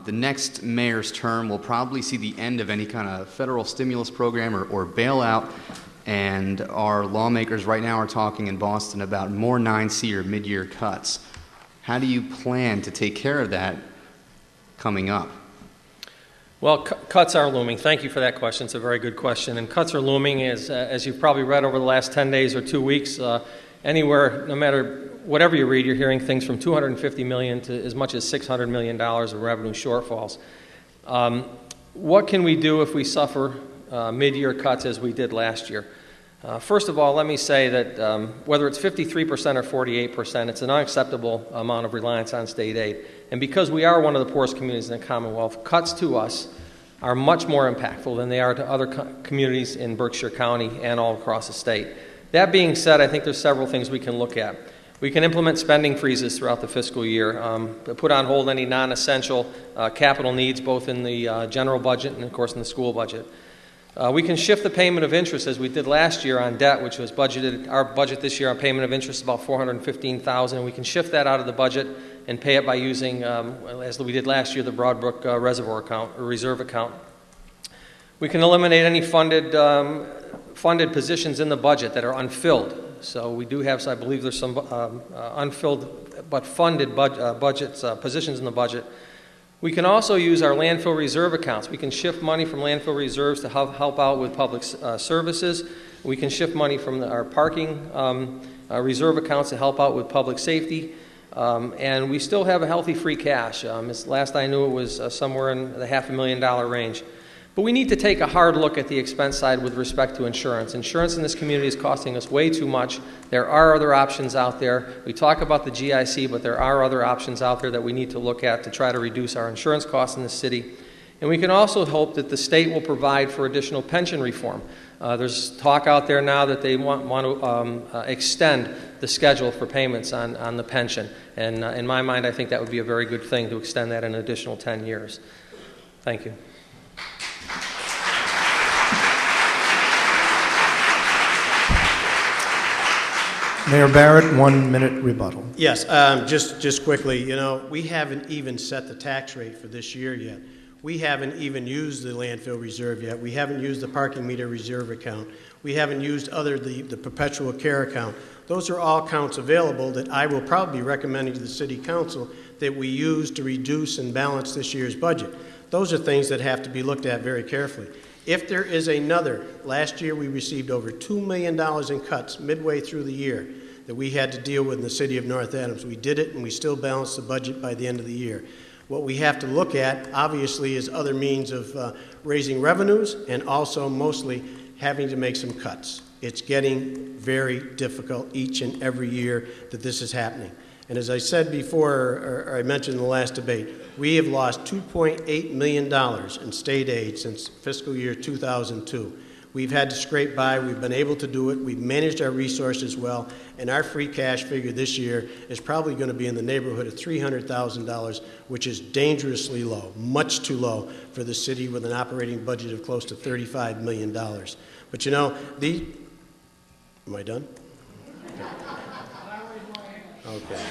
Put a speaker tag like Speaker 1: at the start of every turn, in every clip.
Speaker 1: the next mayor's term will probably see the end of any kind of federal stimulus program or bailout, and our lawmakers right now are talking in Boston about more 9C or mid-year cuts. How do you plan to take care of that coming up?
Speaker 2: Well, cuts are looming. Thank you for that question. It's a very good question. And cuts are looming as you've probably read over the last 10 days or 2 weeks. Anywhere, no matter whatever you read, you're hearing things from $250 million to as much as $600 million of revenue shortfalls. What can we do if we suffer mid-year cuts as we did last year? First of all, let me say that whether it's 53% or 48%, it's an unacceptable amount of reliance on state aid. And because we are one of the poorest communities in the Commonwealth, cuts to us are much more impactful than they are to other communities in Berkshire County and all across the state. That being said, I think there's several things we can look at. We can implement spending freezes throughout the fiscal year, put on hold any non-essential capital needs, both in the general budget and, of course, in the school budget. We can shift the payment of interest as we did last year on debt, which was budgeted. Our budget this year on payment of interest is about $415,000. We can shift that out of the budget and pay it by using, as we did last year, the Broadbrook Reservoir account or reserve account. We can eliminate any funded positions in the budget that are unfilled. So we do have, I believe there's some unfilled but funded positions in the budget. We can also use our landfill reserve accounts. We can shift money from landfill reserves to help out with public services. We can shift money from our parking reserve accounts to help out with public safety. And we still have a healthy free cash. Last I knew it was somewhere in the $500,000 range. But we need to take a hard look at the expense side with respect to insurance. Insurance in this community is costing us way too much. There are other options out there. We talk about the GIC, but there are other options out there that we need to look at to try to reduce our insurance costs in the city. And we can also hope that the state will provide for additional pension reform. There's talk out there now that they want to extend the schedule for payments on the pension. And in my mind, I think that would be a very good thing to extend that an additional 10 years. Thank you.
Speaker 3: Mayor Barrett, 1 minute rebuttal.
Speaker 4: Yes, just quickly, we haven't even set the tax rate for this year yet. We haven't even used the landfill reserve yet. We haven't used the parking meter reserve account. We haven't used the perpetual care account. Those are all accounts available that I will probably be recommending to the City Council that we use to reduce and balance this year's budget. Those are things that have to be looked at very carefully. If there is last year we received over $2 million in cuts midway through the year that we had to deal with in the city of North Adams. We did it, and we still balanced the budget by the end of the year. What we have to look at, obviously, is other means of raising revenues and also mostly having to make some cuts. It's getting very difficult each and every year that this is happening. And as I said before, or I mentioned in the last debate, we have lost $2.8 million in state aid since fiscal year 2002. We've had to scrape by. We've been able to do it. We've managed our resources well, and our free cash figure this year is probably going to be in the neighborhood of $300,000, which is dangerously low, much too low for the city with an operating budget of close to $35 million. But am I done? Okay.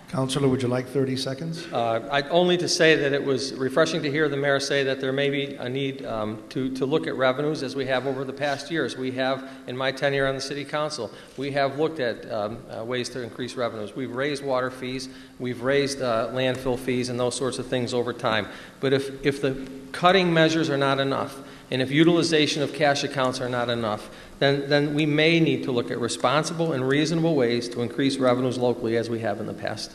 Speaker 3: Councilor, would you like 30 seconds?
Speaker 2: Only to say that it was refreshing to hear the mayor say that there may be a need to look at revenues as we have over the past years. We have, in my tenure on the City Council, we have looked at ways to increase revenues. We've raised water fees, we've raised landfill fees and those sorts of things over time. But if the cutting measures are not enough, and if utilization of cash accounts are not enough, then we may need to look at responsible and reasonable ways to increase revenues locally as we have in the past.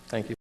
Speaker 2: Thank you.